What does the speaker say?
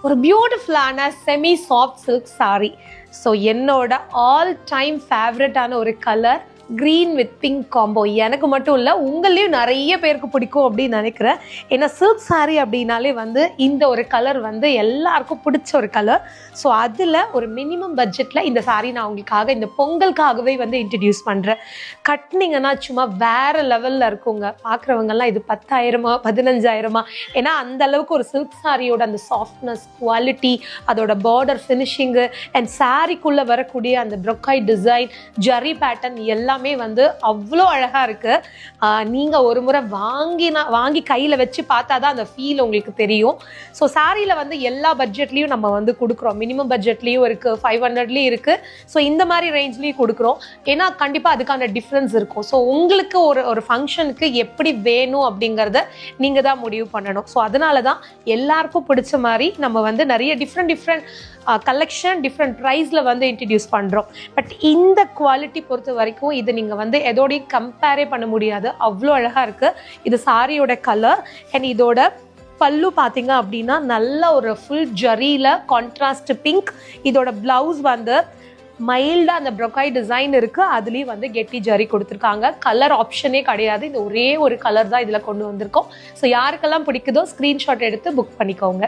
ஒரு பியூட்டிஃபுல்லான semi soft silk sorry. So என்னோட ஆல் டைம் ஃபேவரட்டான ஒரு colour green with pink combo. எனக்கு மட்டும் இல்லை, உங்களையும் நிறைய பேருக்கு பிடிக்கும் அப்படின்னு நினைக்கிறேன். ஏன்னா சில்க் சாரீ அப்படின்னாலே வந்து இந்த ஒரு கலர் வந்து எல்லாருக்கும் பிடிச்ச ஒரு கலர். ஸோ அதில் ஒரு மினிமம் பட்ஜெட்டில் இந்த சாரீ நான் உங்களுக்காக இந்த பொங்கலுக்காகவே வந்து இன்ட்ரடியூஸ் பண்ணுறேன். கட்டினீங்கன்னா சும்மா வேறு லெவலில் இருக்குங்க. பார்க்குறவங்கெல்லாம் இது 10,000 15,000. ஏன்னா அந்த அளவுக்கு ஒரு சில்க் சாரியோட அந்த சாஃப்ட்னஸ், குவாலிட்டி, அதோட பார்டர் ஃபினிஷிங்கு அண்ட் சாரிக்குள்ளே வரக்கூடிய அந்த ப்ரொக்கைட் டிசைன், ஜரி பேட்டர்ன் எல்லாமே வந்து அவ்வளோ அழகாக இருக்குது. நீங்கள் ஒரு முறை வாங்கி கையில் வச்சு பார்த்தா தான் அந்த ஃபீல் உங்களுக்கு தெரியும். ஸோ சாரியில் வந்து எல்லா பட்ஜெட்லேயும் நம்ம வந்து கொடுக்குறோம். மினிமம் பட்ஜெட்லேயும் இருக்குது, 500லேயும் இருக்குது. ஸோ இந்த மாதிரி ரேஞ்ச்லேயும் கொடுக்குறோம். ஏன்னா கண்டிப்பாக அதுக்கான டிஃப்ரென்ஸ் இருக்கும். ஸோ உங்களுக்கு ஒரு ஃபங்க்ஷனுக்கு எப்படி வேணும் அப்படிங்கிறத நீங்கள் தான் முடிவு பண்ணணும். ஸோ அதனால தான் எல்லாருக்கும் பிடிச்ச மாதிரி நம்ம வந்து நிறைய டிஃப்ரெண்ட் கலெக்ஷன் டிஃப்ரெண்ட் ப்ரைஸில் வந்து இன்ட்ரடியூஸ் பண்ணுறோம். பட் இந்த குவாலிட்டி பொறுத்த வரைக்கும் இது நீங்கள் வந்து எதோடையும் கம்பேரே பண்ண முடியாது. அவ்வளோ அழகாக இருக்குது. இது சாரியோட கலர் அண்ட் இதோட பல்லு பார்த்தீங்க அப்படின்னா நல்ல ஒரு ஃபுல் ஜரியில் கான்ட்ராஸ்ட் பிங்க். இதோட ப்ளவுஸ் வந்து மைல்டாக அந்த ப்ரொக்காய் டிசைன் இருக்குது. அதுலேயும் வந்து கெட்டி ஜரி கொடுத்துருக்காங்க. கலர் ஆப்ஷனே கிடையாது. இந்த ஒரே ஒரு கலர் தான் இதில் கொண்டு வந்திருக்கோம். ஸோ யாருக்கெல்லாம் பிடிக்குதோ ஸ்க்ரீன்ஷாட் எடுத்து புக் பண்ணிக்கோங்க.